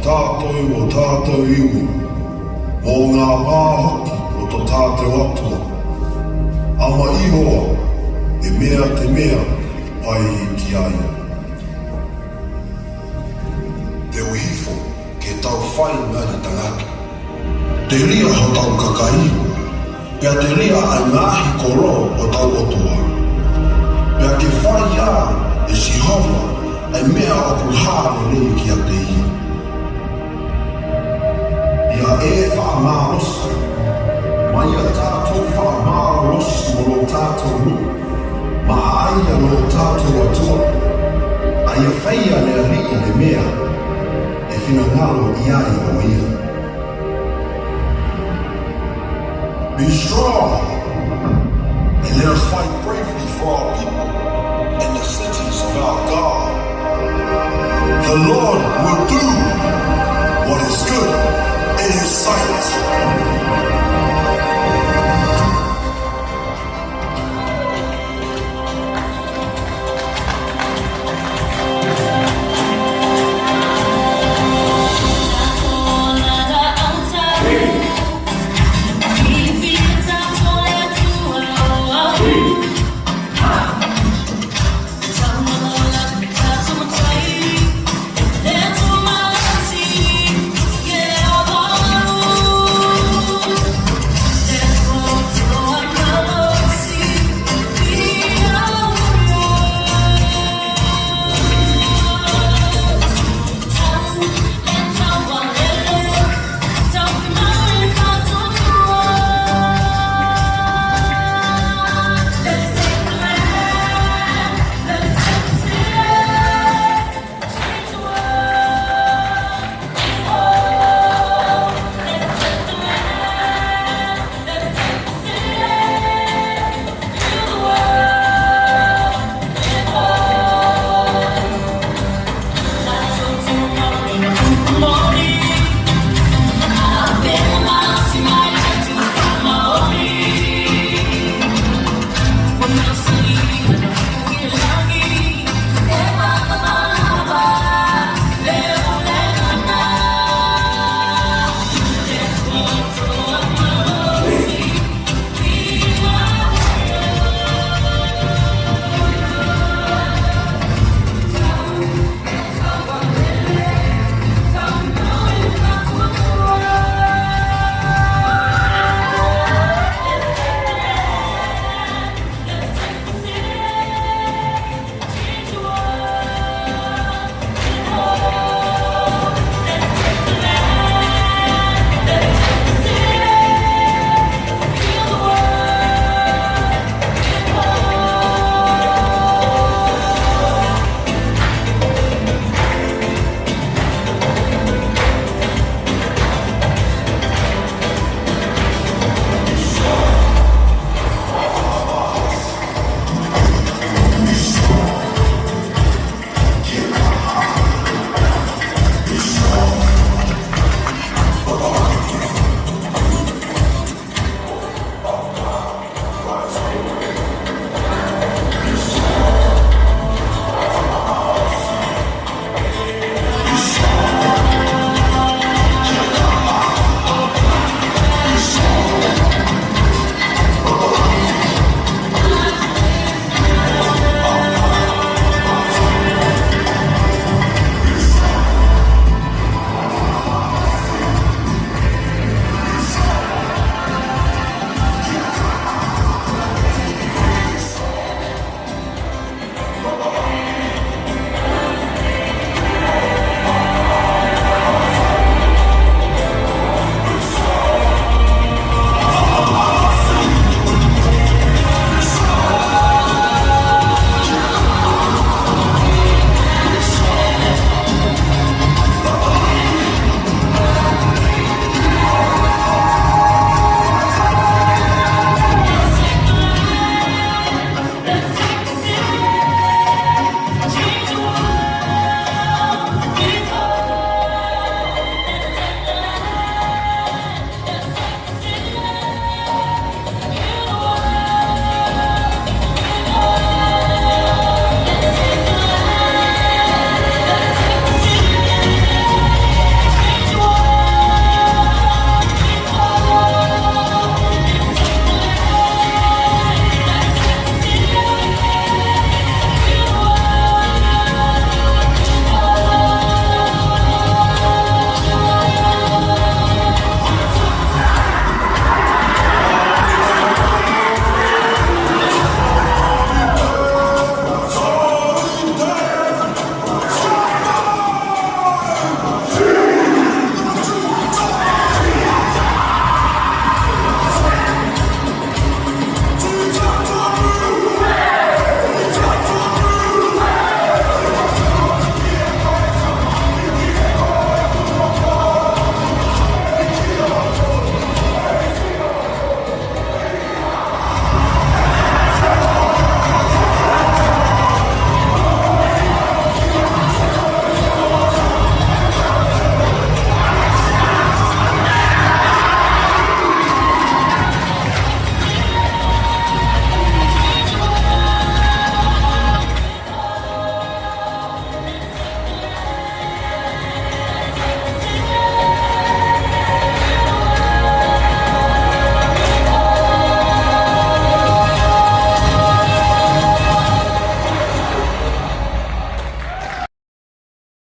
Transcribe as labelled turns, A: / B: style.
A: tātou iwi, mō ngā pāhoki o tō tātou atua. Ama ihoa, te mea, pai ki ai. Te uhifo, ke tau whai ngāri tangaki. Te ria ho tau kakaiho, pia te ria ai ngāhi koro o tau otua. Pia ke whai ia e Jehova, ai mea o puhāne rei ki a te ia. Ia e whaamārosi, mai a tātou whaamārosi mo lo tātou nu, ma aia lo tātou atua, ai a whaia le rii le mea, e whina ngalo i ai o ia. Be strong, and let us fight bravely for our people and the cities of our God. The Lord will do